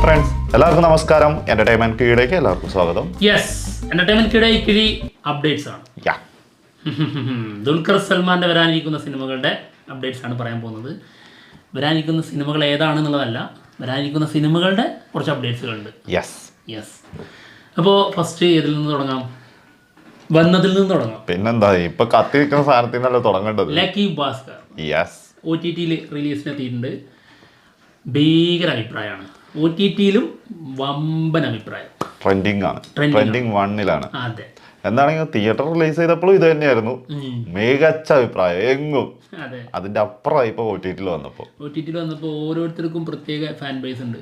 Friends എല്ലാവർക്കും നമസ്കാരം. Entertainment കീഴിലേക്ക് എല്ലാവർക്കും സ്വാഗതം. യെസ്, എന്റർടൈൻമെന്റ് കിഴി അപ്ഡേറ്റ്സ് ആണ്. ദുൽഖർ സൽമാന്റെ വരാനിരിക്കുന്ന സിനിമകളുടെ അപ്ഡേറ്റ്സ് ആണ് പറയാൻ പോകുന്നത്. വരാനിരിക്കുന്ന സിനിമകൾ ഏതാണെന്നുള്ളതല്ല, വരാനിരിക്കുന്ന സിനിമകളുടെ കുറച്ച് അപ്ഡേറ്റ്സുകളുണ്ട്. യെസ്. അപ്പോൾ ഫസ്റ്റ് ഏതിൽ നിന്ന് തുടങ്ങാം? വന്നതിൽ നിന്ന് തുടങ്ങാം. പിന്നെന്താ, ഇപ്പൊ കത്തിരിക്കുന്ന സാധനത്തിനല്ലേ തുടങ്ങേണ്ടത്. Lucky Bhaskar OTT റിലീസിനെത്തിയിട്ടുണ്ട്. ഭീകര അഭിപ്രായമാണ്. OTT-യിലും വമ്പൻ അഭിപ്രായം. ട്രെൻഡിങ് ആണ്, ട്രെൻഡിങ് 1-ലാണ്. അതെ, എന്താണെങ്കിൽ തിയേറ്റർ റിലീസ് ചെയ്തപ്പോഴും ഇത് തന്നെയായിരുന്നു മികച്ച അഭിപ്രായം എങ്ങും. അതിന്റെ അപ്പുറമായി ഇപ്പൊ OTT-ൽ വന്നപ്പോ ഓരോരുത്തർക്കും പ്രത്യേക ഫാൻ ബേസ് ഉണ്ട്.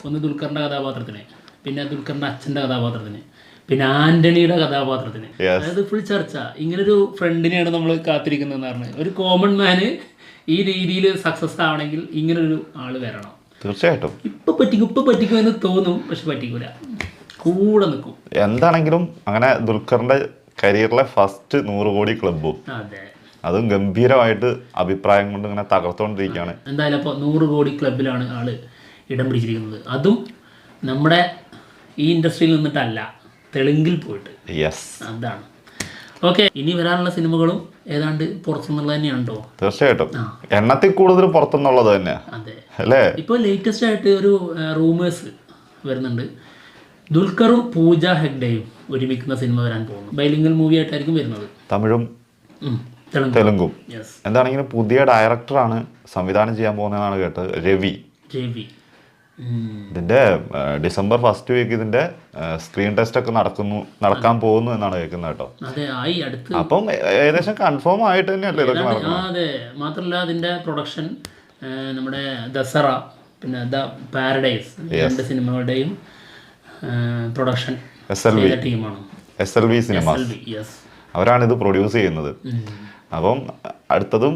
ഒന്ന് ദുൽഖറിന്റെ കഥാപാത്രത്തിന്, പിന്നെ ദുൽഖറിന്റെ അച്ഛന്റെ കഥാപാത്രത്തിന്, പിന്നെ ആന്റണിയുടെ കഥാപാത്രത്തിന്. അതായത് ഫുൾ ചർച്ച. ഇങ്ങനൊരു ഫ്രണ്ടിനെയാണ് നമ്മൾ കാത്തിരിക്കുന്നതെന്ന് പറഞ്ഞത്. ഒരു കോമൺ മാന് ഈ രീതിയിൽ സക്സസ് ആവണമെങ്കിൽ ഇങ്ങനൊരു ആള് വരണം. തീർച്ചയായിട്ടും ഇപ്പൊ പറ്റിക്കും എന്ന് തോന്നും, പക്ഷെ പറ്റിക്കൂല, കൂടെ നിൽക്കും. എന്താണെങ്കിലും അങ്ങനെ ദുൽഖറിന്റെ കരിയറിലെ ഫസ്റ്റ് 100 കോടി ക്ലബും അതും ഗംഭീരമായിട്ട് അഭിപ്രായം കൊണ്ട് ഇങ്ങനെ തകർത്തോണ്ടിരിക്കുകയാണ്. എന്തായാലും അപ്പോൾ 100 കോടി ക്ലബിലാണ് ആള് ഇടം പിടിച്ചിരിക്കുന്നത്. അതും നമ്മുടെ ഈ ഇൻഡസ്ട്രിയിൽ നിന്നിട്ടല്ല, തെലുങ്കിൽ പോയിട്ട്. അതാണ്. ഓക്കെ, ഇനി വരാനുള്ള സിനിമകളും ഏതാണ്ട് പുറത്തുനിന്നുള്ളത് തന്നെയാണോ? തീർച്ചയായിട്ടും എണ്ണത്തിൽ കൂടുതൽ പുറത്തുനിന്നുള്ളത് തന്നെ. അതെ അല്ലേ? ഇപ്പോൾ ലേറ്റസ്റ്റ് ആയിട്ട് ഒരു റൂമേഴ്സ് വരുന്നുണ്ട്. ദുൽഖറും പൂജ ഹെഗ്ഡെയും ഒരുമിക്കുന്ന സിനിമ വരാൻ പോകുന്നു. ബൈലിംഗൽ മൂവി ആയിട്ടായിരിക്കും വരുന്നത്. തമിഴും തെലുങ്കും. എന്താണെങ്കിലും പുതിയ ഡയറക്ടറാണ് സംവിധാനം ചെയ്യാൻ പോകുന്നതെന്നാണ് കേട്ടത്, രവി. ഇതിന്റെ ഡിസംബർ ഫസ്റ്റ് വീക്ക് ഇതിന്റെ സ്ക്രീൻ ടെസ്റ്റ് ഒക്കെ നടക്കാൻ പോകുന്നു എന്നാണ് കേൾക്കുന്നത് കേട്ടോ. അപ്പം ഏകദേശം കൺഫേം ആയിട്ട് തന്നെയല്ലേ ഇതൊക്കെ നടക്കുന്നത്. അതെ, മാത്രമല്ല അതിന്റെ പ്രൊഡക്ഷൻ നമ്മുടെ ദസറ പിന്നെ ദ പാരഡൈസ് രണ്ട് സിനിമകളുടെയും പ്രൊഡക്ഷൻ ടീമാണ്. SLV സിനിമാസ് അവരാണ് ഇത് പ്രൊഡ്യൂസ് ചെയ്യുന്നത്. അപ്പം അടുത്തതും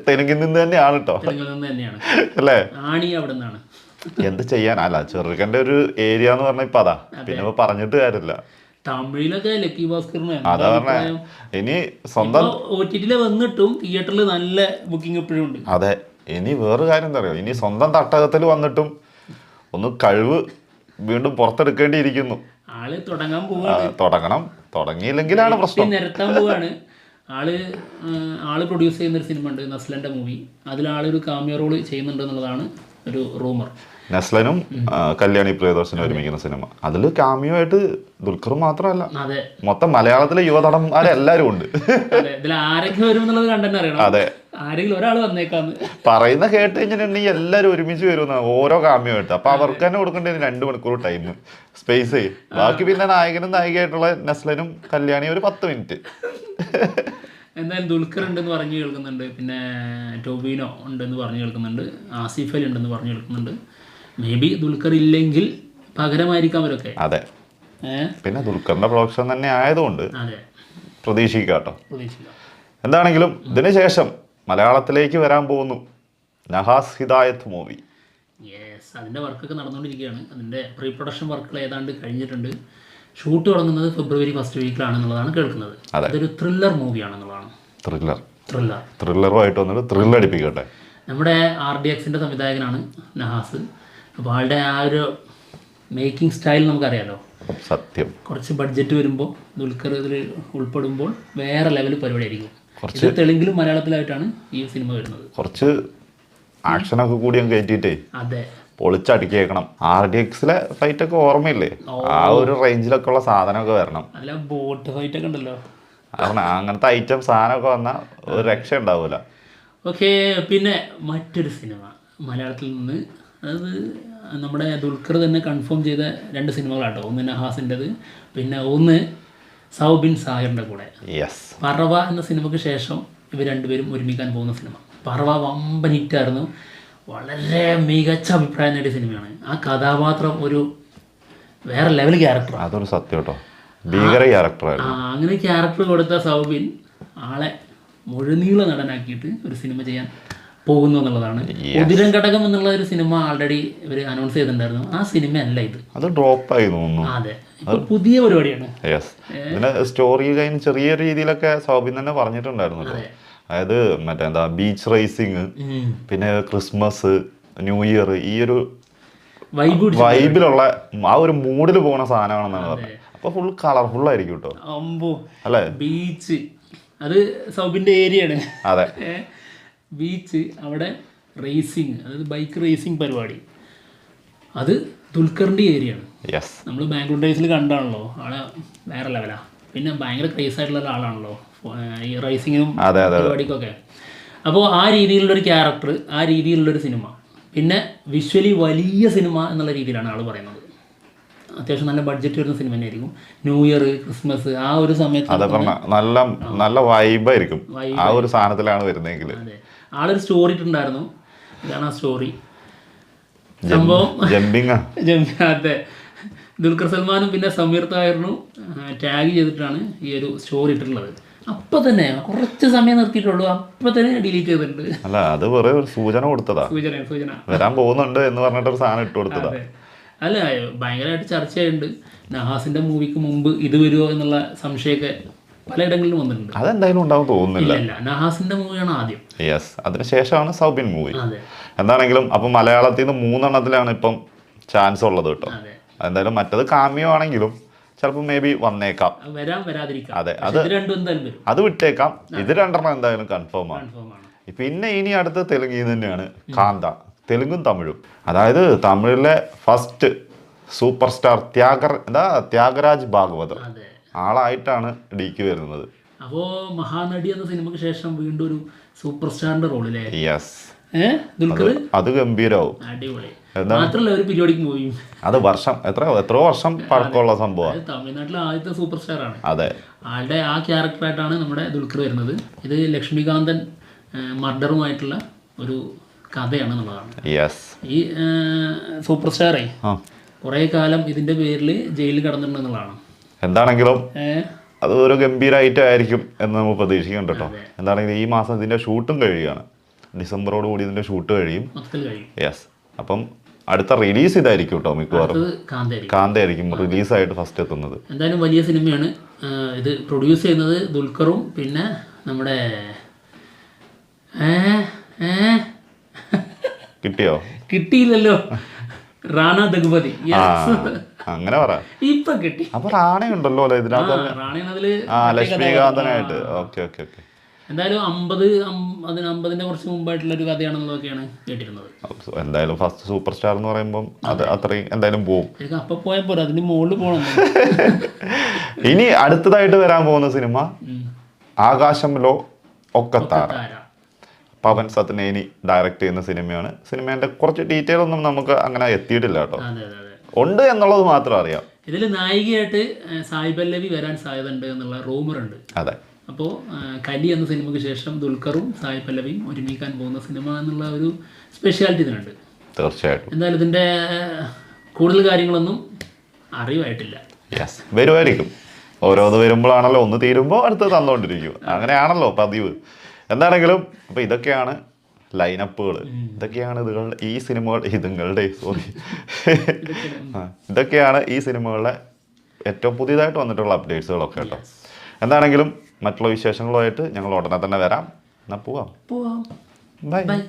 തെലുങ്കിൽ നിന്ന് തന്നെയാണ് കേട്ടോ. അല്ലേ? ആണി അവിടെ നിന്നാണ്. എന്ത് ചെയ്യാനല്ല, ചെറുക്കന്റെ ഒരു ഏരിയ എന്ന് പറഞ്ഞ ഇപ്പൊ അതാ. പിന്നെ പറഞ്ഞിട്ട് കാര്യമില്ല. തമിഴിലൊക്കെ ലക്കി ഭാസ്കറിന് അതാ പറഞ്ഞ ഇനി സ്വന്തം OTT-ൽ വന്നിട്ടും തിയേറ്ററിൽ നല്ല ബുക്കിംഗ് എപ്പോഴും ഉണ്ട്. അതെ, ഇനി വേറൊരു കാര്യം എന്താ പറയുക, ഇനി സ്വന്തം തട്ടകത്തിൽ വന്നിട്ടും ഒന്ന് കഴിവ് വീണ്ടും പുറത്തെടുക്കേണ്ടിയിരിക്കുന്നു. ആള് തുടങ്ങാൻ പോവാണ്. തുടങ്ങിയില്ലെങ്കിലാണ് പ്രശ്നം. നിരത്താൻ പോവാണ്. ആള് പ്രൊഡ്യൂസ് ചെയ്യുന്നൊരു സിനിമ ഉണ്ട്, നസ്ലന്റെ മൂവി. അതിൽ ആളൊരു കാമിയോ റോള് ചെയ്യുന്നുണ്ട് എന്നുള്ളതാണ് ഒരു റൂമർ. നസ്ലനും കല്യാണി പ്രിയദർശനും ഒരുമിക്കുന്ന സിനിമ. അതിൽ കാമിയോ ആയിട്ട് ദുൽഖർ മാത്രമല്ല, മൊത്തം മലയാളത്തിലെ യുവനടന്മാരെല്ലാരും ഉണ്ട്. ഇതിൽ ആരൊക്കെ വരും എന്നുള്ളത് കണ്ടെന്നെ അറിയണം. അതെ, ആരെങ്കിലും ഒരാൾ വന്നേക്കാന്ന് പറയുന്ന കേട്ട് കഴിഞ്ഞിട്ടുണ്ടെങ്കിൽ എല്ലാരും ഒരുമിച്ച് വരുന്ന ഓരോ കാമിയോ ആയിട്ട്. അപ്പൊ അവർക്ക് തന്നെ കൊടുക്കേണ്ടത് 2 മണിക്കൂർ ടൈം സ്പേസ്. ബാക്കി പിന്നെ നായകനും നായികയായിട്ടുള്ള നസ്ലനും കല്യാണി ഒരു 10 മിനിറ്റ്. എന്തായാലും ദുൽഖർ ഉണ്ടെന്ന് പറഞ്ഞു കേൾക്കുന്നുണ്ട്, പിന്നെ ടോബിനോ ഉണ്ടെന്ന് പറഞ്ഞു കേൾക്കുന്നുണ്ട്, ആസിഫ് അലി ഉണ്ടെന്ന് പറഞ്ഞു കേൾക്കുന്നുണ്ട്. മേ ബി ദുൽഖർ ഇല്ലെങ്കിൽ പകരമായിരിക്കാം അവരൊക്കെ. അതെ, പിന്നെ ദുൽഖറിന്റെ പ്രൊഡക്ഷൻ തന്നെ ആയതുകൊണ്ട് പ്രതീക്ഷിക്കാട്ടോ. എന്താണെങ്കിലും ഇതിനു ശേഷം മലയാളത്തിലേക്ക് വരാൻ പോകുന്നു നഹാസ് ഹിദായത്ത് മൂവി. അതിന്റെ വർക്കൊക്കെ നടന്നുകൊണ്ടിരിക്കുകയാണ്. അതിന്റെ പ്രീ പ്രൊഡക്ഷൻ വർക്കുകൾ ഏതാണ്ട് കഴിഞ്ഞിട്ടുണ്ട്. ഷൂട്ട് തുടങ്ങുന്നത് ഫെബ്രുവരി ഫസ്റ്റ് വീക്കിലാണെന്നുള്ളതാണ് കേൾക്കുന്നത്. അതൊരു ത്രില്ലർ മൂവിയാണെന്നുള്ളതാണ്. ത്രില്ലറുമായിട്ട് വന്നിട്ട് ത്രില്ലടിപ്പിക്കട്ടെ. നമ്മുടെ RDXന്റെ സംവിധായകനാണ് നഹാസ്. അപ്പോൾ ആളുടെ ആ ഒരു മേക്കിംഗ് സ്റ്റൈൽ നമുക്കറിയാലോ. സത്യം, കുറച്ച് ബഡ്ജറ്റ് വരുമ്പോൾ ദുൽഖർ ഇതിൽ ഉൾപ്പെടുമ്പോൾ വേറെ ലെവൽ പരിപാടി ആയിരിക്കും. ഇത് തെലുങ്കിലും മലയാളത്തിലായിട്ടാണ് ഈ സിനിമ വരുന്നത്. കുറച്ച് ആക്ഷനൊക്കെ കൂടി കയറ്റിയിട്ടേ അതെ പൊളിച്ചടിക്കേക്കണം. RDX-ലെ ഫൈറ്റ് ഒക്കെ ഓർമ്മയില്ലേ? ആ ഒരു റേഞ്ചിലൊക്കെ ഉള്ള സാധനമൊക്കെ വരണം. അല്ല, ബോട്ട് ഫൈറ്റ് ഒക്കെ ഉണ്ടല്ലോ. അങ്ങനത്തെ ഐറ്റം സാധനമൊക്കെ വന്നാൽ ഒരു രക്ഷ ഉണ്ടാവൂല. ഓക്കെ, പിന്നെ മറ്റൊരു സിനിമ മലയാളത്തിൽ നിന്ന്, അതായത് നമ്മുടെ ദുൽഖർ തന്നെ കൺഫേം ചെയ്ത 2 സിനിമകളാട്ടോ. ഒന്ന് നഹാസിൻ്റെത്, പിന്നെ ഒന്ന് സൗബിൻ സാഹിറിൻ്റെ കൂടെ. പറവ എന്ന സിനിമയ്ക്ക് ശേഷം ഇവർ രണ്ടുപേരും ഒരുമിക്കാൻ പോകുന്ന സിനിമ. പറവ വമ്പൻ ഹിറ്റായിരുന്നു, വളരെ മികച്ച അഭിപ്രായം നേടിയ സിനിമയാണ്. ആ കഥാപാത്രം ഒരു വേറെ ലെവൽ ക്യാരക്ടർ. അതൊരു സത്യം കേട്ടോ, ഭീകര ക്യാരക്ടറായിരുന്നു. അങ്ങനെ ക്യാരക്ടർ കൊടുത്ത സൗബിൻ ആളെ മുഴുനീള നടനാക്കിയിട്ട് ഒരു സിനിമ ചെയ്യാൻ പോകുന്നു എന്നുള്ളതാണ്. ഉദിരം ഘടകം എന്നുള്ള ഒരു സിനിമ ആൾറെഡി ഇവർ അനൗൺസ് ചെയ്തിട്ടുണ്ടായിരുന്നു. ആ സിനിമ അല്ല ഇത്, അത് ഡ്രോപ്പ് ആയി തോന്നുന്നു. അതെ, പുതിയ പരിപാടിയാണ്. ഇതിന് സ്റ്റോറി ലൈൻ ചെറിയ രീതിയിലൊക്കെ സൗബിൻ തന്നെ പറഞ്ഞിട്ടുണ്ടായിരുന്നു. അതായത് മറ്റേ ബീച്ച് റേസിങ്, പിന്നെ ക്രിസ്മസ്, ന്യൂ ഇയർ, ഈ ഒരു വൈബിലുള്ള ആ ഒരു മൂഡിൽ പോകുന്ന സാധനമാണെന്നാണ് പറഞ്ഞത്. അപ്പൊ ഫുൾ കളർഫുൾ ആയിരിക്കും കേട്ടോ. അല്ലേ? ബീച്ച് അത് സൗബിന്റെ ഏരിയയാണ്. അതെ, ബീച്ച്, അവിടെ റേസിങ്, അതായത് ബൈക്ക് റേസിങ് പരിപാടി, അത് ദുൽഖറിന്റെ ഏരിയയാണ്. നമ്മൾ ബാംഗ്ലൂർ ഡേയ്സിൽ കണ്ടാണല്ലോ, ആളെ വേറെ ലെവലാ. പിന്നെ ഭയങ്കര ക്രേസ് ആയിട്ടുള്ള ഒരാളാണല്ലോ ഈ റേസിങ്ങിനും പരിപാടിക്കൊക്കെ. അപ്പോൾ ആ രീതിയിലുള്ളൊരു ക്യാരക്ടർ, ആ രീതിയിലുള്ളൊരു സിനിമ, പിന്നെ വിഷ്വലി വലിയ സിനിമ എന്നുള്ള രീതിയിലാണ് ആൾ പറയുന്നത്. അത്യാവശ്യം നല്ല ബഡ്ജറ്റ് വരുന്ന സിനിമ തന്നെയായിരിക്കും. ന്യൂ ഇയർ, ക്രിസ്മസ് ആ ഒരു സമയത്ത് നല്ല നല്ല വൈബായിരിക്കും. ആ ഒരു സാധനത്തിലാണ് വരുന്നതെങ്കിൽ. അതെ, ആളൊരു സ്റ്റോറി ഇട്ടുണ്ടായിരുന്നു. ഇതാണ് ആ സ്റ്റോറി. സംഭവം അതെ, ദുൽഖർ സൽമാനും പിന്നെ സമീർ താഹിറിനും ടാഗ് ചെയ്തിട്ടാണ് ഈ ഒരു സ്റ്റോറി ഇട്ടിട്ടുള്ളത്. അപ്പൊ തന്നെ കുറച്ച് സമയം നിർത്തിയിട്ടുള്ളൂ, അപ്പൊ തന്നെ ഡിലീറ്റ് ചെയ്തിട്ടുണ്ട്. അല്ല, അത് വെറുതെ ഒരു സൂചന കൊടുത്തതാ, സൂചന വരാൻ പോകുന്നുണ്ട് എന്ന് പറഞ്ഞിട്ടൊരു സാധനം ഇട്ട് കൊടുത്തതാ. അല്ല, ഭയങ്കരമായിട്ട് ചർച്ചയായിട്ടുണ്ട്. നഹാസിന്റെ മൂവിക്ക് മുമ്പ് ഇത് വരുമോ എന്നുള്ള സംശയമൊക്കെ പലയിടങ്ങളിലും വന്നിട്ടുണ്ട്. അതെന്തായാലും ഉണ്ടാവും തോന്നുന്നില്ല. നഹാസിന്റെ മൂവിയാണ് ആദ്യം. അതിനുശേഷമാണ് സൗബിൻ മൂവി. എന്താണെങ്കിലും അപ്പൊ മലയാളത്തിൽ നിന്ന് 3 എണ്ണത്തിലാണ് ഇപ്പം ചാൻസ് ഉള്ളത് കേട്ടോ. എന്തായാലും മറ്റത് കാമിയോ ആണെങ്കിലും ചിലപ്പോൾ മേ ബി വന്നേക്കാം. അതെ, അത് വിട്ടേക്കാം. ഇത് 2 എന്തായാലും കൺഫേം ആണ്. പിന്നെ ഇനി അടുത്ത തെലുങ്കിൽ തന്നെയാണ് കാന്ത. തെലുങ്കും തമിഴും. അതായത് തമിഴിലെ first super star Thyagaraj Bhagavathar ആളായിട്ടാണ് ഡിക്ക് വരുന്നത്. അപ്പോ മഹാനടി എന്ന സിനിമയ്ക്ക് ശേഷം വീണ്ടും ഒരു സൂപ്പർ സ്റ്റാറിന്റെ റോളിലെ അത് ഗംഭീരാവും. അടിപൊളി. മാത്രല്ല ഒരു പീരിയോഡിക് മൂവിയും. അത് എത്രയോ വർഷം പഴക്കമുള്ള സംഭവമാണ്. തമിഴ്നാട്ടിലെ ആദ്യത്തെ സൂപ്പർ സ്റ്റാർ ആണ്. അതെ, ആളുടെ ആ ക്യാരക്ടറായിട്ടാണ് നമ്മുടെ ദുൽഖർ വരുന്നത്. ഇത് ലക്ഷ്മികാന്തൻ മർഡറുമായിട്ടുള്ള ഒരു കഥയാണ് എന്നുള്ളതാണ്. ഈ സൂപ്പർ സ്റ്റാറേ കുറെ കാലം ഇതിന്റെ പേരിൽ ജയിലിൽ കിടന്നിട്ടുണ്ടെന്നുള്ളതാണ്. എന്താണെങ്കിലും അത് ഒരു ഗംഭീരമായിട്ടായിരിക്കും എന്ന് നമുക്ക് പ്രതീക്ഷിക്കുന്നുണ്ട് കേട്ടോ. എന്താണെങ്കിലും ഈ മാസം ഇതിന്റെ ഷൂട്ടും കഴിയുകയാണ്. ഡിസംബറോട് കൂടി ഇതിന്റെ ഷൂട്ട് കഴിയും. അപ്പം അടുത്ത റിലീസ് ഇതായിരിക്കും കേട്ടോ. മിക്കവാറും കാന്തയായിരിക്കും റിലീസായിട്ട് ഫസ്റ്റ് എത്തുന്നത്. എന്തായാലും വലിയ സിനിമയാണ്. ഇത് പ്രൊഡ്യൂസ് ചെയ്യുന്നത് ദുൽഖറും പിന്നെ നമ്മുടെ കിട്ടിയില്ലല്ലോ റാണ ദഗ്പതി. അങ്ങനെ പറ. ഇപ്പൊ കിട്ടി. അപ്പൊ റാണയുണ്ടല്ലോ ഇതിനകത്ത്. ലക്ഷ്മികാന്തനായിട്ട്. എന്തായാലും 50-ന്റെ കുറച്ച് മുമ്പായിട്ടുള്ള ഒരു കഥയാണെന്നൊക്കെയാണ് കേട്ടിരുന്നത്. എന്തായാലും ഫസ്റ്റ് സൂപ്പർ സ്റ്റാർ എന്ന് പറയുമ്പോൾ അത് അത്രയും എന്തായാലും പോകും. അപ്പൊ പോയാൽ പോരാ, അതിന് മുകളിൽ പോകണം. ഇനി അടുത്തതായിട്ട് വരാൻ പോകുന്ന സിനിമ ആകാശംലോ ഒക്കത്താര. പവൻ സത്നേനി ഡയറക്റ്റ് ചെയ്യുന്ന സിനിമയാണ്. സിനിമേന്റെ കുറച്ച് ഡീറ്റെയിൽ ഒന്നും നമുക്ക് അങ്ങനെ എത്തിയിട്ടില്ല കേട്ടോ. ഉണ്ട് എന്നുള്ളത് മാത്രം അറിയാം. ഇതിൽ നായികയായിട്ട് സായി പല്ലവി വരാൻ സാധ്യത ഉണ്ട് എന്നുള്ള റൂമർ ഉണ്ട്. അതെ. അപ്പോൾ കലി എന്ന സിനിമയ്ക്ക് ശേഷം ദുൽഖറും സായി പല്ലവിയും ഒരുമിക്കാൻ പോകുന്ന സിനിമ എന്നുള്ള ഒരു സ്പെഷ്യാലിറ്റി ഇതിനുണ്ട്. തീർച്ചയായിട്ടും. എന്തായാലും ഇതിന്റെ കൂടുതൽ കാര്യങ്ങളൊന്നും അറിവായിട്ടില്ല. വരുമായിരിക്കും. ഓരോന്ന് വരുമ്പോഴാണല്ലോ ഒന്ന് തീരുമ്പോൾ അടുത്ത് തന്നുകൊണ്ടിരിക്കും. അങ്ങനെയാണല്ലോ പതിവ്. എന്താണെങ്കിലും അപ്പോൾ ഇതൊക്കെയാണ് ലൈനപ്പുകൾ. ഇതൊക്കെയാണ് ഈ സിനിമകൾ ഇതൊക്കെയാണ് ഈ സിനിമകളുടെ ഏറ്റവും പുതിയതായിട്ട് വന്നിട്ടുള്ള അപ്ഡേറ്റ്സുകളൊക്കെ കേട്ടോ. എന്താണെങ്കിലും മറ്റുള്ള വിശേഷങ്ങളുമായിട്ട് ഞങ്ങൾ ഉടനെ തന്നെ വരാം. എന്നാൽ പോവാം. ബൈ.